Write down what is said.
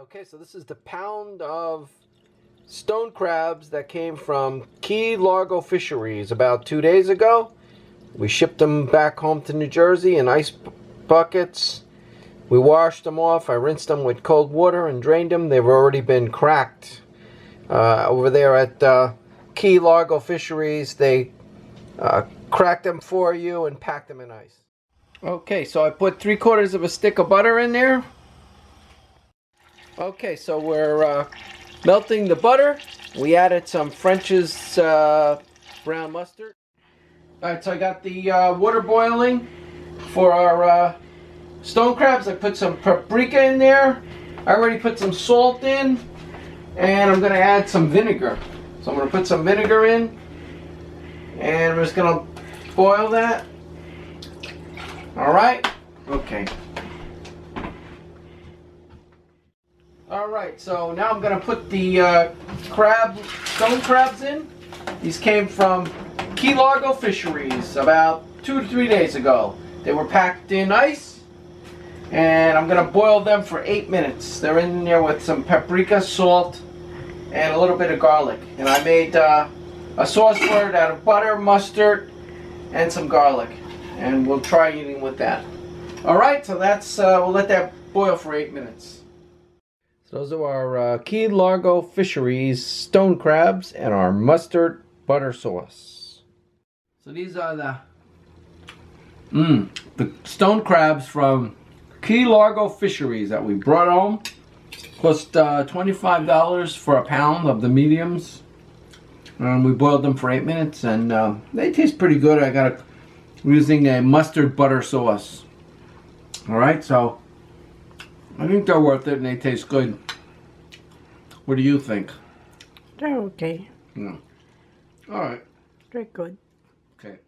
Okay, so this is the pound of stone crabs that came from Largo Fisheries about 2 days ago. We shipped them back home to New Jersey in ice buckets. We washed them off. I rinsed them with cold water and drained them. They've already been cracked. Over there at Largo Fisheries, they crack them for you and pack them in ice. Okay, so I put 3/4 of a stick of butter in there. Okay, so we're melting the butter. We added some French's brown mustard. Alright, so I got the water boiling for our stone crabs. I put some paprika in there. I already put some salt in. And I'm going to add some vinegar. So I'm going to put some vinegar in. And I'm just going to boil that. Alright? Okay. Alright, so now I'm going to put the stone crabs in. These came from Largo Fisheries about 2 to 3 days ago. They were packed in ice. And I'm going to boil them for 8 minutes. They're in there with some paprika, salt, and a little bit of garlic. And I made a sauce for it out of butter, mustard, and some garlic. And we'll try eating with that. Alright, so that's we'll let that boil for 8 minutes. So those are our Largo Fisheries stone crabs and our mustard butter sauce. So these are the stone crabs from Largo Fisheries that we brought home. Cost $25 for a pound of the mediums. We boiled them for 8 minutes and they taste pretty good. I'm using a mustard butter sauce. Alright, so I think they're worth it and they taste good. What do you think? They're okay. Yeah. Alright. They're good. Okay.